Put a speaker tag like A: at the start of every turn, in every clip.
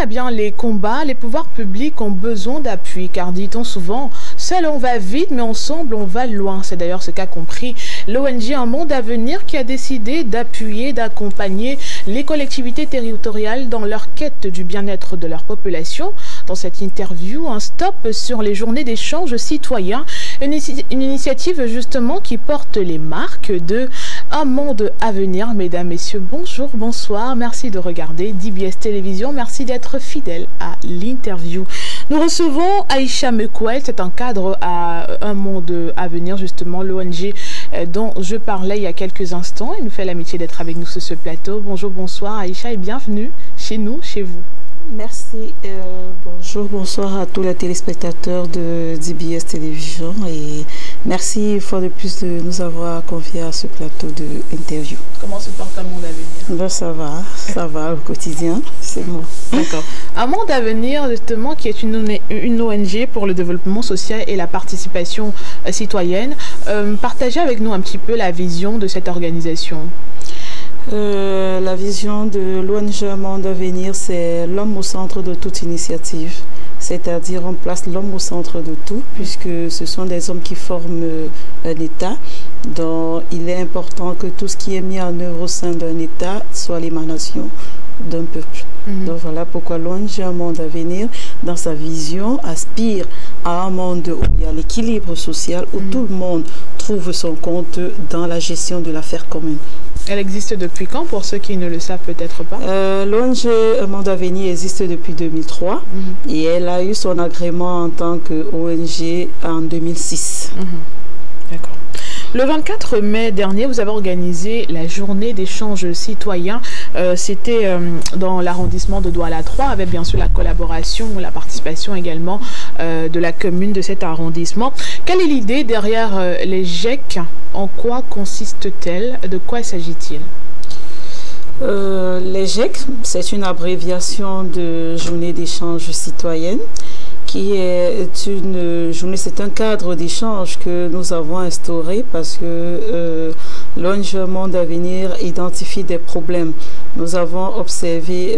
A: eh bien, les combats, les pouvoirs publics ont besoin d'appui, car dit-on souvent, seul on va vite, mais ensemble on va loin. C'est d'ailleurs ce qu'a compris l'ONG Un Monde à Venir qui a décidé d'appuyer, d'accompagner les collectivités territoriales dans leur quête du bien-être de leur population. Dans cette interview, un stop sur les journées d'échange citoyen, une initiative justement qui porte les marques de Un Monde à Venir. Mesdames, messieurs, bonjour, bonsoir, merci de regarder DBS Télévision, merci d'être fidèle à l'interview. Nous recevons Aïcha Mekwel, c'est un cadre à Un Monde à Venir, justement l'ONG dont je parlais il y a quelques instants. Elle nous fait l'amitié d'être avec nous sur ce plateau. Bonjour, bonsoir Aïcha et bienvenue chez nous, chez vous.
B: Merci, bonjour, bonsoir à tous les téléspectateurs de DBS Télévision et merci une fois de plus de nous avoir conviés à ce plateau d'interview.
A: Comment se porte Un Monde à Venir?
B: Ben, ça va au quotidien, c'est bon.
A: D'accord. Un Monde à Venir, justement, qui est une ONG pour le développement social et la participation citoyenne. Partagez avec nous un petit peu la vision de cette organisation.
B: La vision de l'ONG Un Monde à Venir, c'est l'homme au centre de toute initiative. C'est-à-dire on place l'homme au centre de tout, puisque ce sont des hommes qui forment un État. Donc il est important que tout ce qui est mis en œuvre au sein d'un État soit l'émanation d'un peuple. Donc voilà pourquoi l'ONG Un Monde à Venir, dans sa vision, aspire à un monde où il y a l'équilibre social, où tout le monde trouve son compte dans la gestion de l'affaire commune.
A: Elle existe depuis quand, pour ceux qui ne le savent peut-être pas?
B: L'ONG Un Monde à Venir existe depuis 2003 et elle a eu son agrément en tant qu'ONG en 2006.
A: D'accord. Le 24 mai dernier, vous avez organisé la journée d'échange citoyen. C'était dans l'arrondissement de Douala 3, avec bien sûr la collaboration, la participation également de la commune de cet arrondissement. Quelle est l'idée derrière les GEC? En quoi consiste-t-elle? De quoi s'agit-il?
B: Les GEC, c'est une abréviation de journée d'échange citoyenne, qui est une journée, c'est un cadre d'échange que nous avons instauré parce que l'ONG Un Monde à Venir identifie des problèmes. Nous avons observé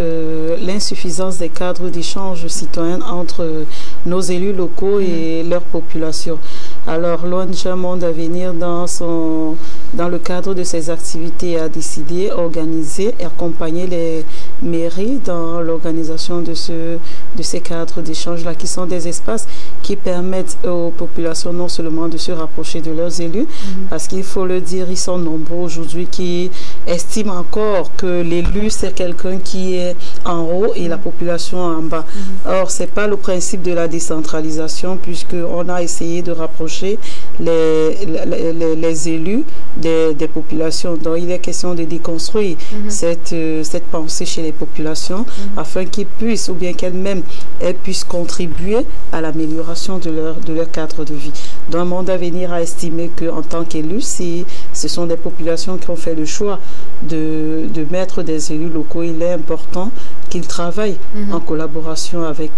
B: l'insuffisance des cadres d'échange citoyen entre nos élus locaux et leur population. Alors l'ONG Un Monde à Venir, dans le cadre de ses activités, a décidé d'organiser et accompagner les mairies dans l'organisation de ces cadres d'échange-là, qui sont des espaces qui permettent aux populations non seulement de se rapprocher de leurs élus, parce qu'il faut le dire, ils sont nombreux aujourd'hui qui estiment encore que l'élu c'est quelqu'un qui est en haut et la population en bas. Or, ce n'est pas le principe de la décentralisation, puisqu'on a essayé de rapprocher les élus des populations. Donc, il est question de déconstruire cette pensée chez les populations afin qu'ils puissent, ou bien qu'elles-mêmes puissent contribuer à l'amélioration de leur cadre de vie. Donc, Un Monde à Venir a estimé qu'en tant qu'élus, si ce sont des populations qui ont fait le choix de mettre des élus locaux, il est important qu'ils travaillent en collaboration avec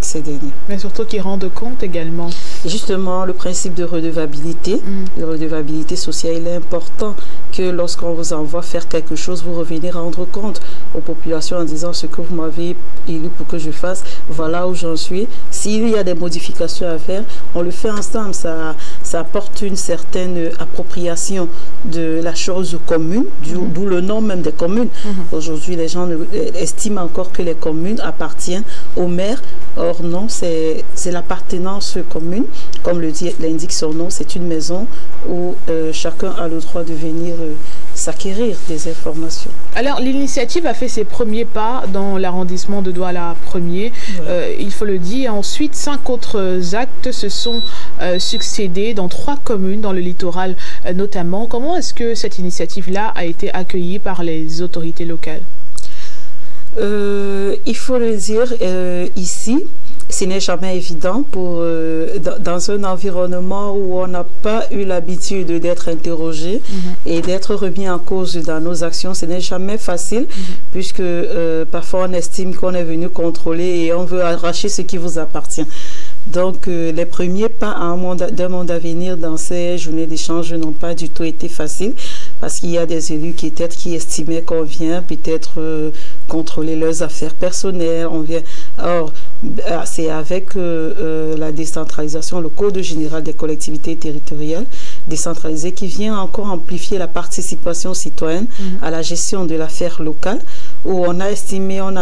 B: ces derniers.
A: Mais surtout qu'ils rendent compte également.
B: Justement, le principe de redevabilité, de redevabilité sociale, il est important que lorsqu'on vous envoie faire quelque chose, vous revenez rendre compte aux populations en disant ce que vous m'avez élu pour que je fasse, voilà où j'en suis. S'il y a des modifications à faire, on le fait ensemble. Ça apporte une certaine appropriation de la chose commune, d'où le nom même des communes. Aujourd'hui, les gens estiment encore que les communes appartiennent aux maires. Or non, c'est l'appartenance commune. Comme l'indique son nom, c'est une maison où chacun a le droit de venir s'acquérir des informations. Alors,
A: l'initiative a fait ses premiers pas dans l'arrondissement de Douala 1er, il faut le dire. Ensuite, 5 autres actes se sont succédés dans 3 communes, dans le littoral notamment. Comment est-ce que cette initiative-là a été accueillie par les autorités locales?
B: Il faut le dire, ici, ce n'est jamais évident dans un environnement où on n'a pas eu l'habitude d'être interrogé et d'être remis en cause dans nos actions. Ce n'est jamais facile puisque parfois on estime qu'on est venu contrôler et on veut arracher ce qui vous appartient. Donc, les premiers pas d'un monde à venir dans ces journées d'échange n'ont pas du tout été faciles parce qu'il y a des élus qui estimaient qu'on vient peut-être contrôler leurs affaires personnelles. Or, c'est avec la décentralisation, le Code général des collectivités territoriales décentralisées qui vient encore amplifier la participation citoyenne à la gestion de l'affaire locale, où on a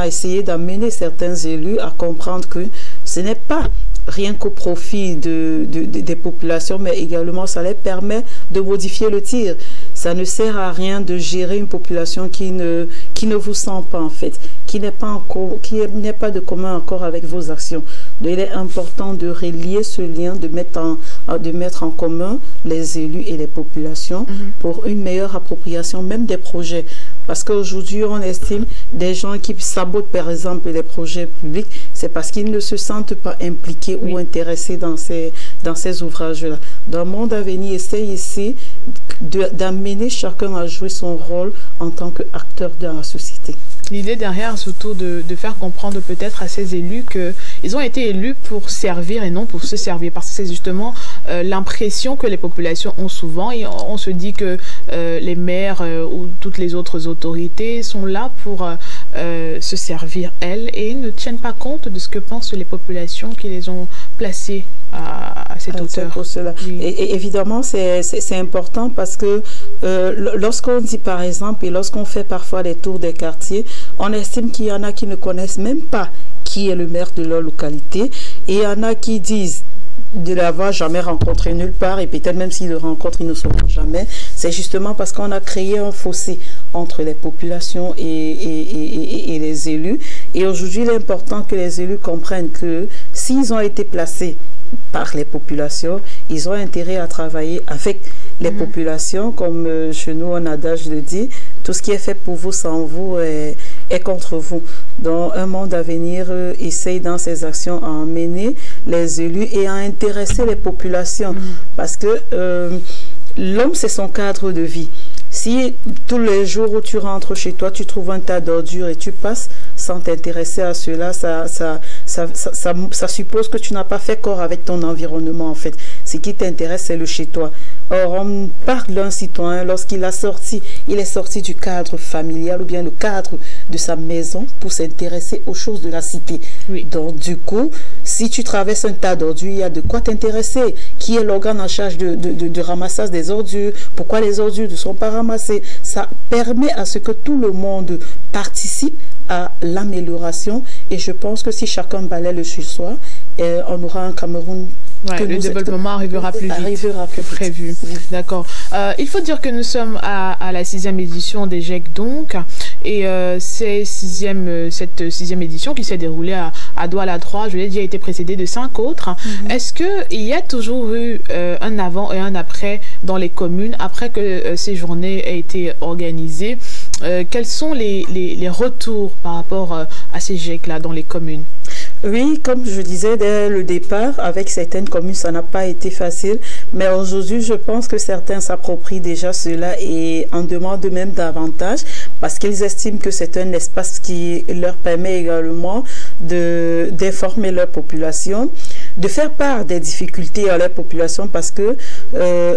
B: essayé d'amener certains élus à comprendre que ce n'est pas rien qu'au profit des populations, mais également ça leur permet de modifier le tir. Ça ne sert à rien de gérer une population qui ne vous sent pas en fait, qui n'est pas de commun accord avec vos actions. Donc, il est important de relier ce lien, de mettre en commun les élus et les populations pour une meilleure appropriation même des projets. Parce qu'aujourd'hui, on estime des gens qui sabotent, par exemple, les projets publics, c'est parce qu'ils ne se sentent pas impliqués ou intéressés dans ces ouvrages-là. Dans le monde à venir, essaye ici d'amener chacun à jouer son rôle en tant qu'acteur de la société.
A: L'idée derrière, surtout, de faire comprendre peut-être à ces élus qu'ils ont été élus pour servir et non pour se servir. Parce que c'est justement l'impression que les populations ont souvent. Et on se dit que les maires ou toutes les autres autorités sont là pour se servir, elles, et ne tiennent pas compte de ce que pensent les populations qui les ont placées à cette hauteur.
B: Pour cela. Oui. Et évidemment, c'est important parce que lorsqu'on dit par exemple, et lorsqu'on fait parfois les tours des quartiers, on estime qu'il y en a qui ne connaissent même pas qui est le maire de leur localité, et il y en a qui disent de l'avoir jamais rencontré nulle part, et peut-être même s'ils le rencontrent, ils ne sauront jamais. C'est justement parce qu'on a créé un fossé entre les populations et les élus. Et aujourd'hui, il est important que les élus comprennent que s'ils ont été placés par les populations, ils ont intérêt à travailler avec les populations, comme chez nous on adage le dit, tout ce qui est fait pour vous sans vous est contre vous. Donc un monde à venir essaye dans ses actions à emmener les élus et à intéresser les populations, parce que l'homme c'est son cadre de vie. Si tous les jours où tu rentres chez toi, tu trouves un tas d'ordures et tu passes sans t'intéresser à cela, ça suppose que tu n'as pas fait corps avec ton environnement en fait. Ce qui t'intéresse, c'est le chez toi. Or, on parle d'un citoyen lorsqu'il est sorti du cadre familial ou bien le cadre de sa maison pour s'intéresser aux choses de la cité. Oui. Donc, du coup, si tu traverses un tas d'ordures, il y a de quoi t'intéresser. Qui est l'organe en charge de ramassage des ordures? Pourquoi les ordures ne sont pas ramassées? Ça permet à ce que tout le monde participe à l'amélioration, et je pense que si chacun balaie le chez soi, on aura un Cameroun.
A: Ouais, le développement arrivera plus vite que prévu. Oui. D'accord. Il faut dire que nous sommes à la 6e édition des GEC donc, et cette 6e édition qui s'est déroulée à Douala 3, je l'ai dit, a été précédée de 5 autres. Est-ce qu'il y a toujours eu un avant et un après dans les communes, après que ces journées aient été organisées? Quels sont les retours par rapport à ces GEC-là dans les communes?
B: Oui, comme je disais dès le départ, avec certaines communes, ça n'a pas été facile. Mais aujourd'hui, je pense que certains s'approprient déjà cela et en demandent même davantage parce qu'ils estiment que c'est un espace qui leur permet également d'informer leur population, de faire part des difficultés à leur population parce que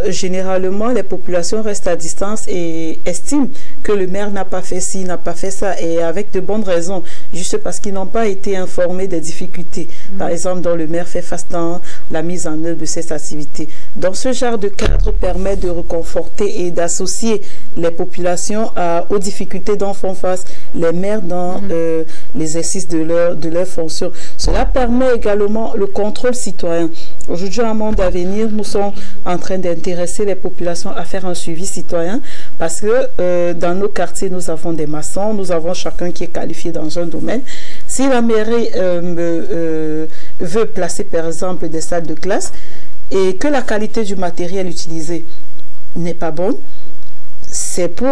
B: généralement, les populations restent à distance et estiment que le maire n'a pas fait ci, n'a pas fait ça, et avec de bonnes raisons, juste parce qu'ils n'ont pas été informés des difficultés. Par exemple, dont le maire fait face dans la mise en œuvre de ces activités. Donc, ce genre de cadre permet de reconforter et d'associer les populations aux difficultés dont font face les maires dans l'exercice de leur fonction. Cela permet également le contrôle citoyen. Aujourd'hui, un monde à venir, nous sommes en train d'intéresser les populations à faire un suivi citoyen parce que dans nos quartiers, nous avons des maçons, nous avons chacun qui est qualifié dans un domaine. Si la mairie veut placer par exemple des salles de classe et que la qualité du matériel utilisé n'est pas bonne, c'est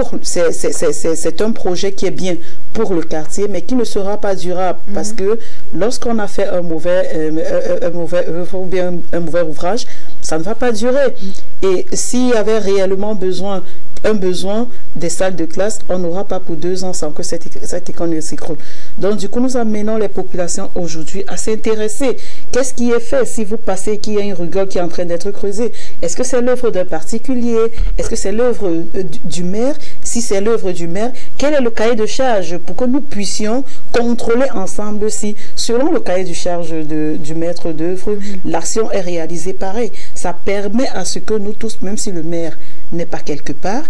B: un projet qui est bien pour le quartier, mais qui ne sera pas durable parce que lorsqu'on a fait un mauvais œuvre ou bien un mauvais ouvrage, ça ne va pas durer. Et s'il y avait réellement besoin un besoin des salles de classe, on n'aura pas pour 2 ans sans que cette école ne s'écroule. Donc du coup, nous amenons les populations aujourd'hui à s'intéresser. Qu'est-ce qui est fait si vous passez qu'il y a une rigole qui est en train d'être creusée? Est-ce que c'est l'œuvre d'un particulier? Est-ce que c'est l'œuvre du maire? Si c'est l'œuvre du maire, quel est le cahier de charge pour que nous puissions contrôler ensemble si, selon le cahier de charge du maître d'œuvre, l'action est réalisée pareil? Ça permet à ce que nous tous, même si le maire n'est pas quelque part,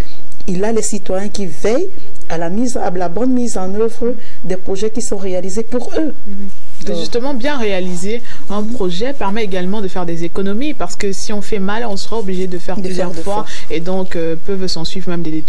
B: il a les citoyens qui veillent à la bonne mise en œuvre des projets qui sont réalisés pour eux.
A: Justement, bien réaliser un projet permet également de faire des économies, parce que si on fait mal, on sera obligé de faire plusieurs fois, et donc peuvent s'en suivre même des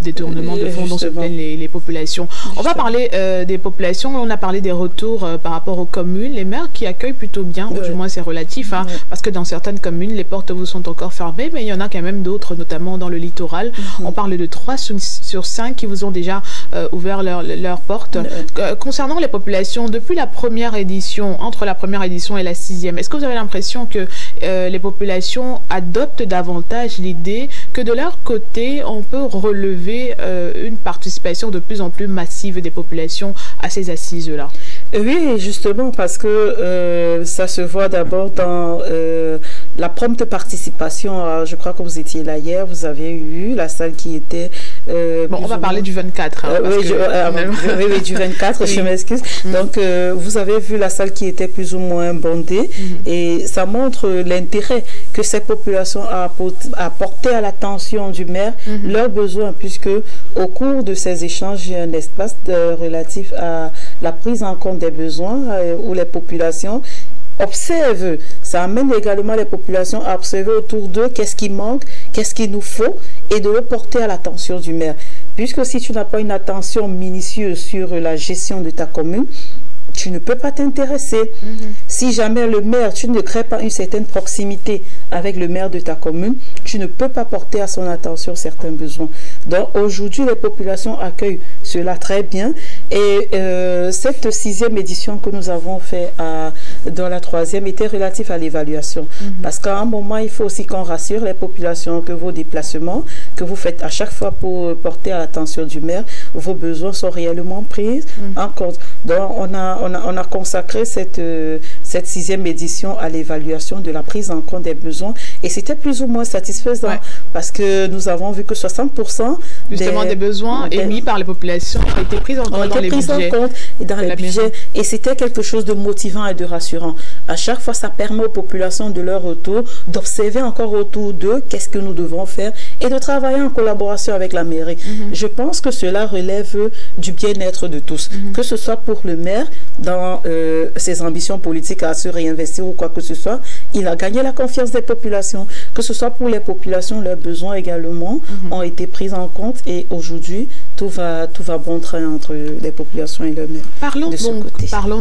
A: détournements de fonds dont se plaignent les populations. On va parler des populations, on a parlé des retours par rapport aux communes, les maires qui accueillent plutôt bien, ou du moins c'est relatif, hein, parce que dans certaines communes, les portes vous sont encore fermées, mais il y en a quand même d'autres, notamment dans le littoral. On parle de 3 sur 5 qui vous ont déjà ouvert leurs portes. Concernant les populations, depuis la première édition, entre la première édition et la 6e, est-ce que vous avez l'impression que les populations adoptent davantage l'idée que de leur côté, on peut relever une participation de plus en plus massive des populations à ces assises-là?
B: Oui, justement, parce que ça se voit d'abord dans la prompte participation. Je crois que vous étiez là hier, vous avez eu la salle qui était...
A: bon, on va parler du 24. Hein,
B: oui, du 24, je m'excuse. Donc, vous avez vu la salle qui était plus ou moins bondée, et ça montre l'intérêt que ces populations apporté à l'attention du maire leurs besoins, puisque au cours de ces échanges, il y a un espace relatif à la prise en compte des besoins où les populations observent. Ça amène également les populations à observer autour d'eux qu'est-ce qui manque, qu'est-ce qu'il nous faut, et de le porter à l'attention du maire. Puisque si tu n'as pas une attention minutieuse sur la gestion de ta commune, tu ne peux pas t'intéresser. Si jamais le maire, tu ne crées pas une certaine proximité avec le maire de ta commune, tu ne peux pas porter à son attention certains besoins. Donc aujourd'hui, les populations accueillent cela très bien. Et cette 6e édition que nous avons fait dans la 3e était relative à l'évaluation. Parce qu'à un moment, il faut aussi qu'on rassure les populations que vos déplacements, que vous faites à chaque fois pour porter à l'attention du maire, vos besoins sont réellement pris en compte. Donc on a consacré cette 6e édition à l'évaluation de la prise en compte des besoins, et c'était plus ou moins satisfaisant, parce que nous avons vu que 60%
A: des besoins émis par les populations ont été pris en compte dans les budgets.
B: Dans les budgets, et c'était quelque chose de motivant et de rassurant. À chaque fois, ça permet aux populations de leur retour d'observer encore autour d'eux qu'est-ce que nous devons faire et de travailler en collaboration avec la mairie. Je pense que cela relève du bien-être de tous, que ce soit pour le maire dans ses ambitions politiques à se réinvestir ou quoi que ce soit, il a gagné la confiance des populations, que ce soit pour les populations, leurs besoins également ont été pris en compte, et aujourd'hui tout va bon train entre les populations et le maire.
A: Parlons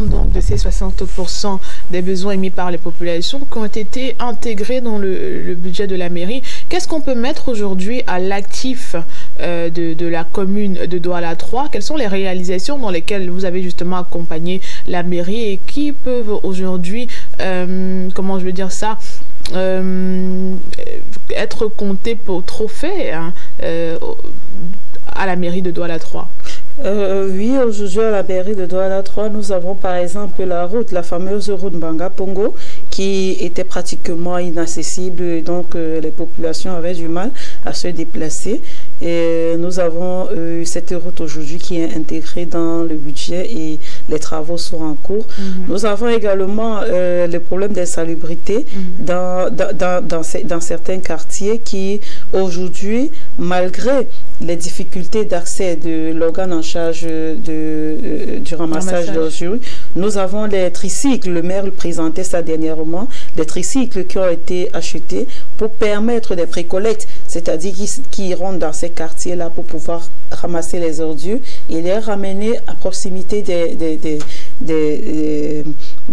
A: donc de ces 60% des besoins émis par les populations qui ont été intégrés dans le budget de la mairie. Qu'est-ce qu'on peut mettre aujourd'hui à l'actif de la commune de Douala 3? Quelles sont les réalisations dans lesquelles vous avez justement accompagné la mairie et qui peuvent aujourd'hui, comment je veux dire ça, être comptées pour trophée à la mairie de Douala 3?
B: Oui, aujourd'hui à la mairie de Douala 3, nous avons par exemple la fameuse route Mbanga-Pongo, qui était pratiquement inaccessible, et donc les populations avaient du mal à se déplacer. Et nous avons cette route aujourd'hui qui est intégrée dans le budget et les travaux sont en cours. Nous avons également le problème d'insalubrité dans certains quartiers qui aujourd'hui, malgré les difficultés d'accès de l'organe en charge du ramassage d'ordures, nous avons les tricycles. Le maire présentait ça dernièrement, les tricycles qui ont été achetés pour permettre des précollectes, c'est-à-dire qui iront dans ces quartiers-là pour pouvoir ramasser les ordures et les ramener à proximité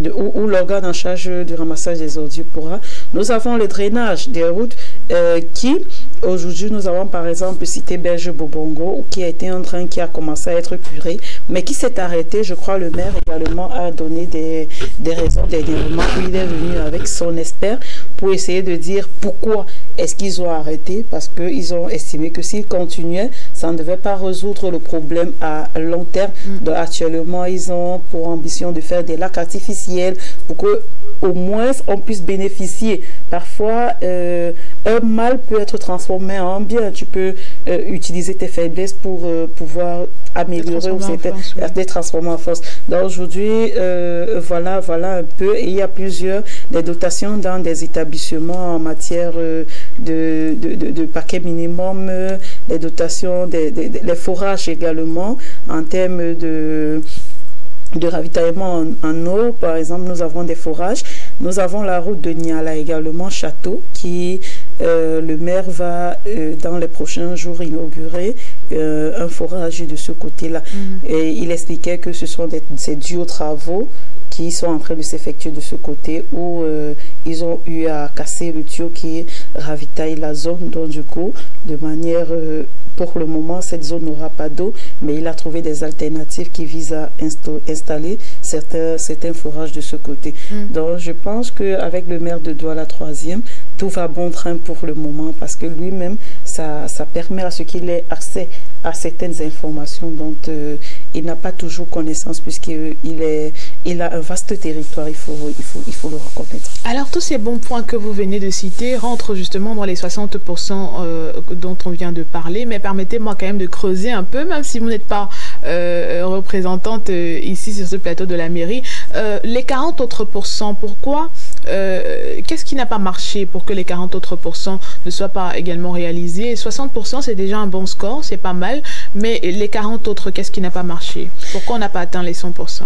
B: où l'organe en charge du ramassage des ordures pourra. Nous avons le drainage des routes qui, aujourd'hui, nous avons par exemple cité Berge-Bobongo, qui a été un drain qui a commencé à être curé, mais qui s'est arrêté. Je crois le maire également a donné des raisons, des développements où il est venu avec son expert pour essayer de dire pourquoi est-ce qu'ils ont arrêté parce qu'ils ont estimé que s'ils continuaient, ça ne devait pas résoudre le problème à long terme. Donc actuellement, ils ont pour ambition de faire des lacs artificiels pour que au moins on puisse bénéficier. Parfois, un mal peut être transformé en bien. Tu peux utiliser tes faiblesses pour pouvoir améliorer ou les transformer en force. Donc aujourd'hui, voilà un peu. Et il y a plusieurs des dotations dans des établissements en matière de paquet minimum, les dotations, les forages également en termes de ravitaillement en eau. Par exemple, nous avons des forages. Nous avons la route de Niala également, Château, qui le maire va dans les prochains jours inaugurer un forage de ce côté-là. Et il expliquait que ce sont ces duos travaux qui sont en train de s'effectuer de ce côté où ils ont eu à casser le tuyau qui ravitaille la zone. Donc du coup, de manière, pour le moment, cette zone n'aura pas d'eau, mais il a trouvé des alternatives qui visent à installer certains forages de ce côté. Donc je pense qu'avec le maire de Douala 3e, tout va bon train pour le moment parce que lui-même, ça permet à ce qu'il ait accès à certaines informations dont il n'a pas toujours connaissance puisqu'il a un vaste territoire, il faut le reconnaître.
A: Alors tous ces bons points que vous venez de citer rentrent justement dans les 60% dont on vient de parler, mais permettez-moi quand même de creuser un peu, même si vous n'êtes pas représentante ici sur ce plateau de la mairie. Les 40 autres pourcents, pourquoi qu'est-ce qui n'a pas marché pour que les 40 autres pourcents ne soient pas également réalisés? 60% c'est déjà un bon score, c'est pas mal, mais les 40 autres, qu'est-ce qui n'a pas marché? Pourquoi on n'a pas atteint les 100%?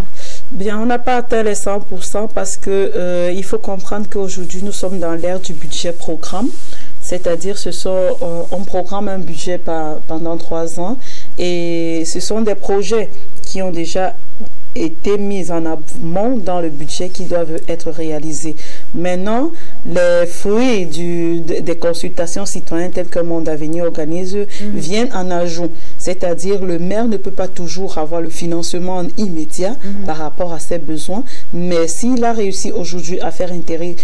B: Bien, on n'a pas atteint les 100% parce que il faut comprendre qu'aujourd'hui nous sommes dans l'ère du budget programme, c'est-à-dire on programme un budget pendant 3 ans et ce sont des projets qui ont déjà été mis en amont dans le budget qui doivent être réalisés. Maintenant, les fruits des consultations citoyennes telles que Monde Avenir organise viennent en ajout. C'est-à-dire le maire ne peut pas toujours avoir le financement immédiat par rapport à ses besoins, mais s'il a réussi aujourd'hui à faire intégrer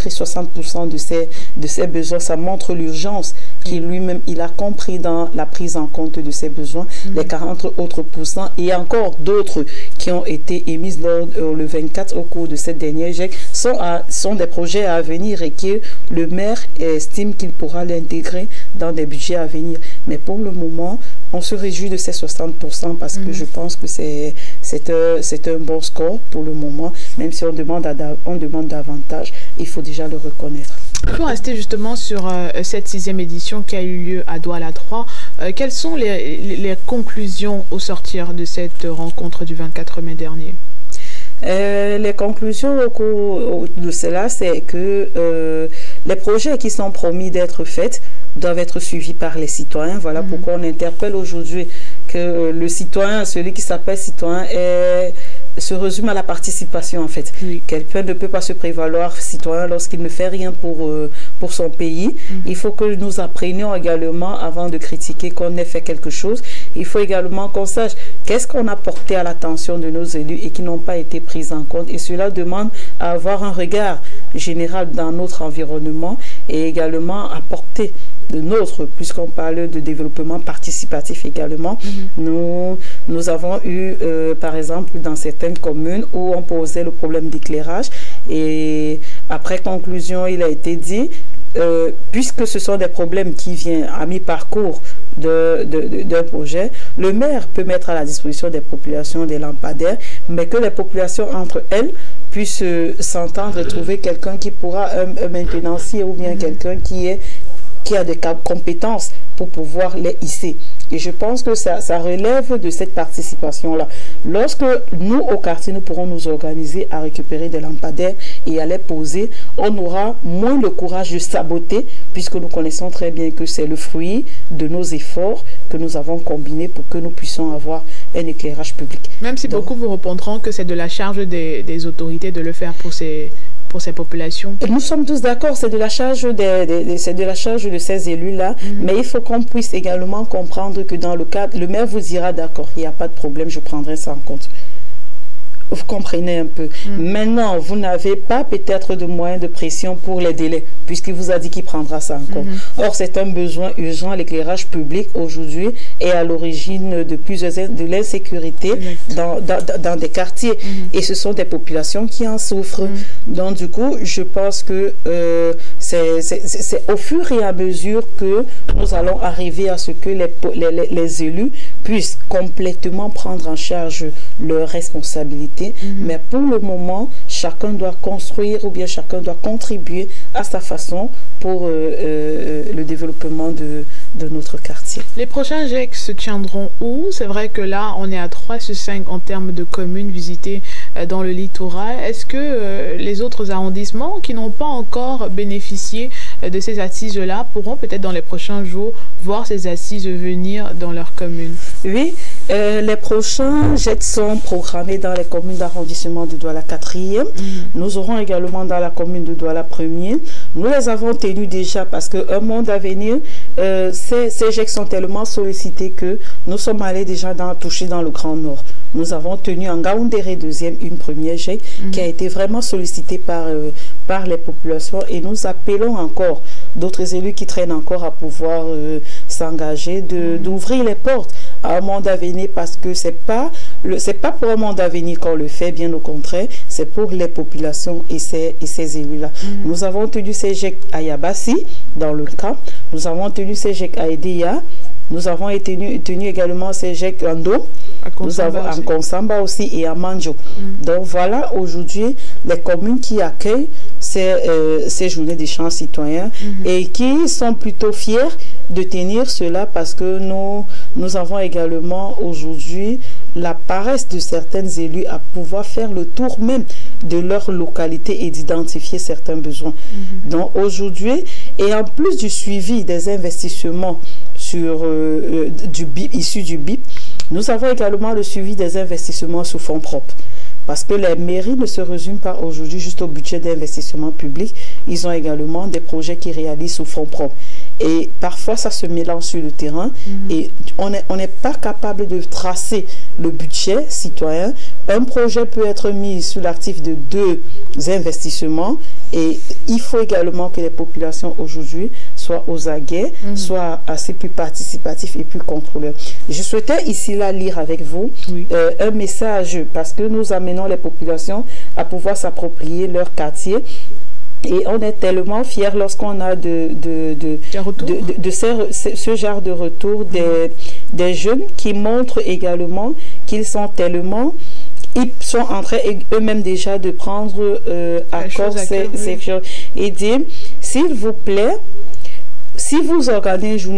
B: 60% de ses besoins, ça montre l'urgence qu'il lui-même il a compris dans la prise en compte de ses besoins. Les 40 autres pourcents et encore d'autres qui ont été émises le 24 au cours de cette dernière GEC sont des projets à venir et que le maire estime qu'il pourra l'intégrer dans des budgets à venir. Mais pour le moment, on se réjouit de ces 60% parce que je pense que c'est un bon score pour le moment. Même si on demande davantage, il faut déjà le reconnaître.
A: Pour rester justement sur cette 6e édition qui a eu lieu à Douala 3, quelles sont les conclusions au sortir de cette rencontre du 24 mai dernier?
B: Les conclusions au cours de cela, c'est que les projets qui sont promis d'être faits doivent être suivis par les citoyens. Voilà pourquoi on interpelle aujourd'hui que le citoyen, celui qui s'appelle citoyen, se résume à la participation en fait. Quelqu'un ne peut pas se prévaloir citoyen lorsqu'il ne fait rien pour son pays. Il faut que nous apprenions également, avant de critiquer, qu'on ait fait quelque chose. Il faut également qu'on sache qu'est-ce qu'on a porté à l'attention de nos élus et qui n'ont pas été pris en compte. Et cela demande à avoir un regard général dans notre environnement et également à porter de nôtre, puisqu'on parle de développement participatif également. Nous avons eu, par exemple, dans certaines communes où on posait le problème d'éclairage et après conclusion, il a été dit, puisque ce sont des problèmes qui viennent à mi-parcours d'un projet, le maire peut mettre à la disposition des populations des lampadaires, mais que les populations entre elles puissent s'entendre et trouver quelqu'un qui pourra, un maintenancier ou bien quelqu'un qui a des compétences pour pouvoir les hisser. Et je pense que ça relève de cette participation-là. Lorsque nous, au quartier, nous pourrons nous organiser à récupérer des lampadaires et à les poser, on aura moins le courage de saboter, puisque nous connaissons très bien que c'est le fruit de nos efforts que nous avons combinés pour que nous puissions avoir un éclairage public.
A: Même si beaucoup vous répondront que c'est de la charge des autorités de le faire pour ces populations.
B: Nous sommes tous d'accord, c'est de la charge de ces élus-là, mais il faut qu'on puisse également comprendre que dans le cadre, le maire vous dira d'accord, il n'y a pas de problème, je prendrai ça en compte. Vous comprenez un peu. Maintenant, vous n'avez pas peut-être de moyens de pression pour les délais, puisqu'il vous a dit qu'il prendra ça encore. Or, c'est un besoin urgent. L'éclairage public aujourd'hui est à l'origine de plusieurs de l'insécurité dans des quartiers. Et ce sont des populations qui en souffrent. Donc, du coup, je pense que c'est au fur et à mesure que nous allons arriver à ce que les élus puissent complètement prendre en charge leurs responsabilités. Mais pour le moment, chacun doit construire ou bien chacun doit contribuer à sa façon pour le développement de notre quartier.
A: Les prochains GIEC se tiendront où? C'est vrai que là, on est à 3 sur 5 en termes de communes visitées dans le littoral. Est-ce que les autres arrondissements qui n'ont pas encore bénéficié de ces assises-là pourront peut-être dans les prochains jours voir ces assises venir dans leur commune?
B: Oui, les prochains GIEC sont programmés dans les communes d'arrondissement de Douala 4e. Nous aurons également dans la commune de Douala 1er. Nous les avons tenus déjà parce qu'un monde à venir, ces GIEC sont tellement sollicités que nous sommes allés déjà toucher dans le Grand Nord. Nous avons tenu en Gaoundéré 2e une première GIEC qui a été vraiment sollicitée par les populations, et nous appelons encore d'autres élus qui traînent encore à pouvoir s'engager, d'ouvrir les portes à un monde à venir, parce que c'est pas pour un monde à venir qu'on le fait, bien au contraire, c'est pour les populations et ces élus-là. Nous avons tenu ces GIEC à Yabassi, dans le camp. Nous avons tenu ces GIEC à Edea. Nous avons tenu également ces GIEC en Do. Nous avons en Konsamba aussi et à Manjo. Donc voilà aujourd'hui les communes qui accueillent ces journées d'échange citoyens et qui sont plutôt fiers de tenir cela, parce que nous avons également aujourd'hui la paresse de certains élus à pouvoir faire le tour même de leur localité et d'identifier certains besoins. Donc aujourd'hui, et en plus du suivi des investissements issus du BIP, nous avons également le suivi des investissements sous fonds propres. Parce que les mairies ne se résument pas aujourd'hui juste au budget d'investissement public. Ils ont également des projets qui réalisent sous fonds propres. Et parfois, ça se mélange sur le terrain. Et on n'est pas capable de tracer le budget citoyen. Un projet peut être mis sous l'actif de 2 investissements. Et il faut également que les populations aujourd'hui soient aux aguets, soient assez plus participatifs et plus contrôleurs. Je souhaitais ici là lire avec vous un message, parce que nous amenons les populations à pouvoir s'approprier leur quartier. Et on est tellement fiers lorsqu'on a ce genre de retour des jeunes qui montrent également qu'ils sont tellement... Ils sont en train eux-mêmes déjà de prendre à corps ces choses et dire, s'il vous plaît, si vous organisez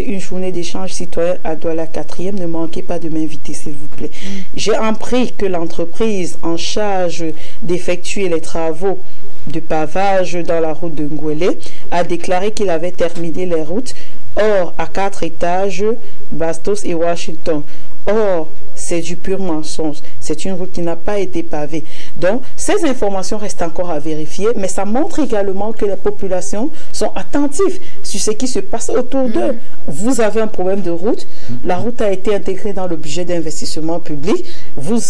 B: une journée d'échange citoyen à Douala 4e, ne manquez pas de m'inviter, s'il vous plaît. J'ai appris que l'entreprise en charge d'effectuer les travaux de pavage dans la route de Ngwele a déclaré qu'il avait terminé les routes. Or, à 4 étages, Bastos et Washington. Or, c'est du pur mensonge. C'est une route qui n'a pas été pavée. Donc, ces informations restent encore à vérifier, mais ça montre également que les populations sont attentives sur ce qui se passe autour d'eux. Vous avez un problème de route, la route a été intégrée dans le budget d'investissement public, vous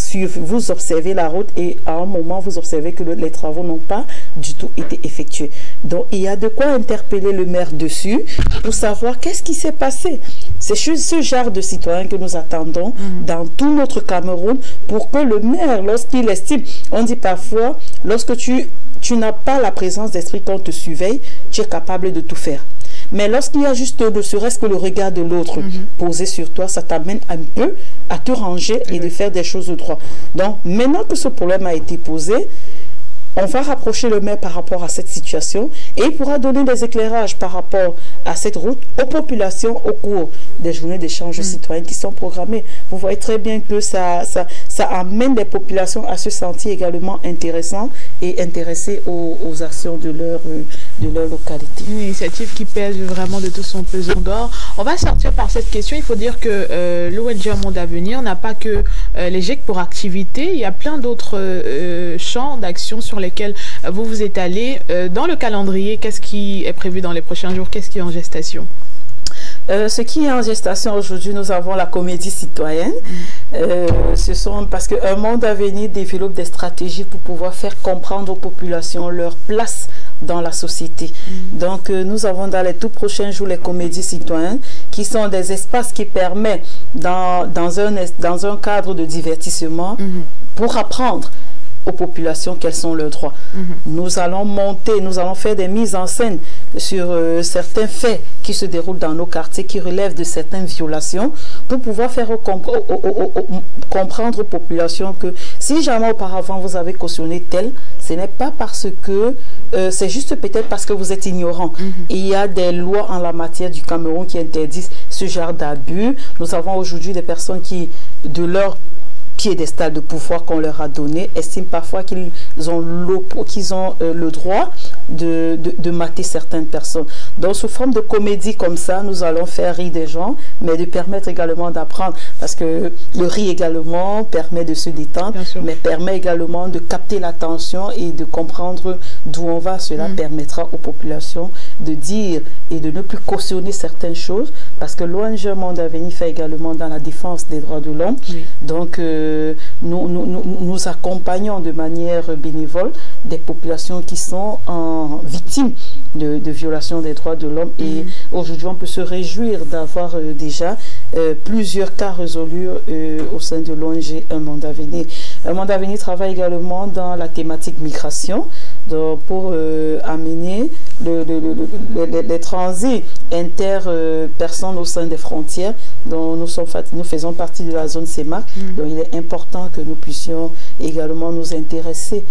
B: observez la route et à un moment, vous observez que les travaux n'ont pas du tout été effectués. Donc, il y a de quoi interpeller le maire dessus pour savoir qu'est-ce qui s'est passé. C'est ce genre de citoyens que nous attendons dans tout notre Cameroun, pour que le maire, lorsqu'il estime, on dit parfois, lorsque tu n'as pas la présence d'esprit qu'on te surveille, tu es capable de tout faire. Mais lorsqu'il y a juste ne serait-ce que le regard de l'autre posé sur toi, ça t'amène un peu à te ranger et de faire des choses de droit. Donc, maintenant que ce problème a été posé, on va rapprocher le maire par rapport à cette situation et il pourra donner des éclairages par rapport à cette route aux populations au cours des journées d'échange citoyens qui sont programmées. Vous voyez très bien que ça amène les populations à se sentir également intéressants et intéressés aux actions de leur localité.
A: Une initiative qui pèse vraiment de tout son pesant d'or. On va sortir par cette question. Il faut dire que l'ONG Monde à Venir n'a pas que les GIEC pour activité. Il y a plein d'autres champs d'action sur lesquels vous vous étalez. Dans le calendrier, qu'est-ce qui est prévu dans les prochains jours? Qu'est-ce qui est en gestation?
B: Ce qui est en gestation aujourd'hui, nous avons la comédie citoyenne. Parce qu'un monde à venir développe des stratégies pour pouvoir faire comprendre aux populations leur place dans la société. Donc, nous avons dans les tout prochains jours les comédies citoyennes qui sont des espaces qui permettent, dans un cadre de divertissement, pour apprendre aux populations quels sont leurs droits. Nous allons faire des mises en scène sur certains faits qui se déroulent dans nos quartiers, qui relèvent de certaines violations, pour pouvoir faire comprendre aux populations que si jamais auparavant vous avez cautionné tel, ce n'est pas parce que c'est juste peut-être parce que vous êtes ignorant. Il y a des lois en la matière du Cameroun qui interdisent ce genre d'abus. Nous avons aujourd'hui des personnes qui, de leur piédestal de pouvoir qu'on leur a donné, estiment parfois qu'ils ont le droit de mater certaines personnes. Donc, sous forme de comédie comme ça, nous allons faire rire des gens, mais de permettre également d'apprendre, parce que le rire également permet de se détendre, mais permet également de capter l'attention et de comprendre d'où on va. Cela permettra aux populations de dire et de ne plus cautionner certaines choses, parce que l'ONG Monde à venir fait également dans la défense des droits de l'homme. Donc, nous accompagnons de manière bénévole des populations qui sont victimes de violations des droits de l'homme. Et aujourd'hui, on peut se réjouir d'avoir déjà plusieurs cas résolus au sein de l'ONG Un Monde à venir. Un Monde à venir travaille également dans la thématique migration, donc pour amener les transits inter-personnes au sein des frontières. Donc nous faisons partie de la zone CEMAC. Donc il est important que nous puissions également nous intéresser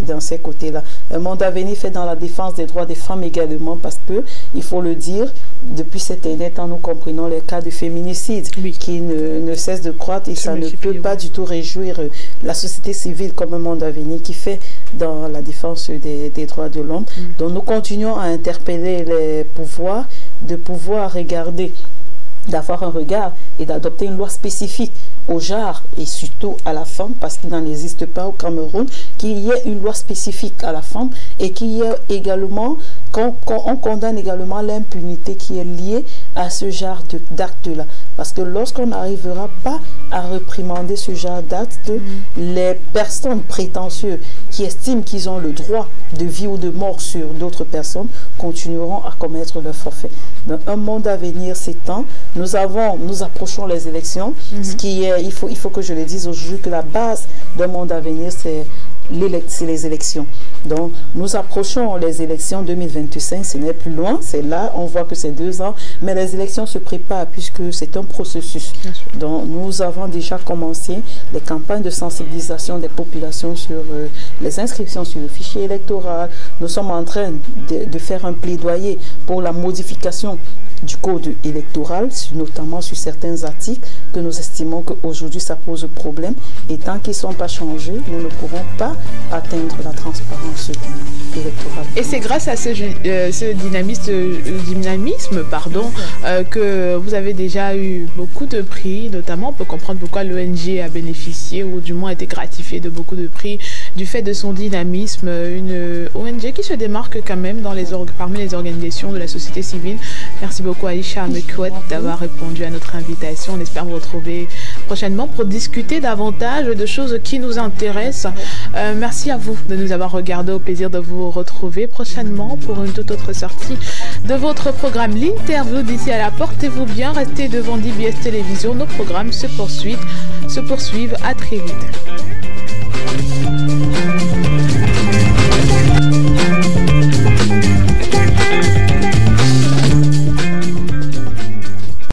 B: dans ces côtés-là. Un Monde à venir fait dans la défense des droits des femmes également, parce que, il faut le dire, depuis cet temps, nous comprenons les cas de féminicide qui ne cessent de croître, et ça ne peut pas du tout réjouir la société civile comme Un Monde à venir qui fait dans la défense des droits de l'homme. Donc nous continuons à interpeller les pouvoirs, de pouvoir regarder, d'avoir un regard et d'adopter une loi spécifique au genre et surtout à la femme, parce qu'il n'en existe pas au Cameroun, qu'il y ait une loi spécifique à la femme et qu'il y ait également, qu'on condamne également l'impunité qui est liée à ce genre d'actes-là. Parce que lorsqu'on n'arrivera pas à réprimander ce genre d'actes, les personnes prétentieuses qui estiment qu'ils ont le droit de vie ou de mort sur d'autres personnes continueront à commettre leurs forfaits. Dans Un Monde à venir s'étend, nous approchons les élections, ce qui est, il faut que je le dise aujourd'hui, que la base d'Un Monde à venir, c'est les élections. Donc, nous approchons les élections 2025, ce n'est plus loin, c'est là, on voit que c'est 2 ans, mais les élections se préparent puisque c'est un processus. Donc, nous avons déjà commencé les campagnes de sensibilisation des populations sur les inscriptions sur le fichier électoral. Nous sommes en train de faire un plaidoyer pour la modification du code électoral, notamment sur certains articles que nous estimons qu'aujourd'hui ça pose problème, et tant qu'ils ne sont pas changés, nous ne pourrons pas atteindre la transparence électorale.
A: Et c'est grâce à ce dynamisme que vous avez déjà eu beaucoup de prix, notamment on peut comprendre pourquoi l'ONG a bénéficié ou du moins été gratifiée de beaucoup de prix du fait de son dynamisme, une ONG qui se démarque quand même parmi les organisations de la société civile. Merci beaucoup Aïcha Mekwet d'avoir répondu à notre invitation. On espère vous retrouver prochainement pour discuter davantage de choses qui nous intéressent. Merci à vous de nous avoir regardé. Au plaisir de vous retrouver prochainement pour une toute autre sortie de votre programme L'Interview. D'ici à là, portez-vous bien, restez devant DBS Télévision. Nos programmes se poursuivent. À très vite.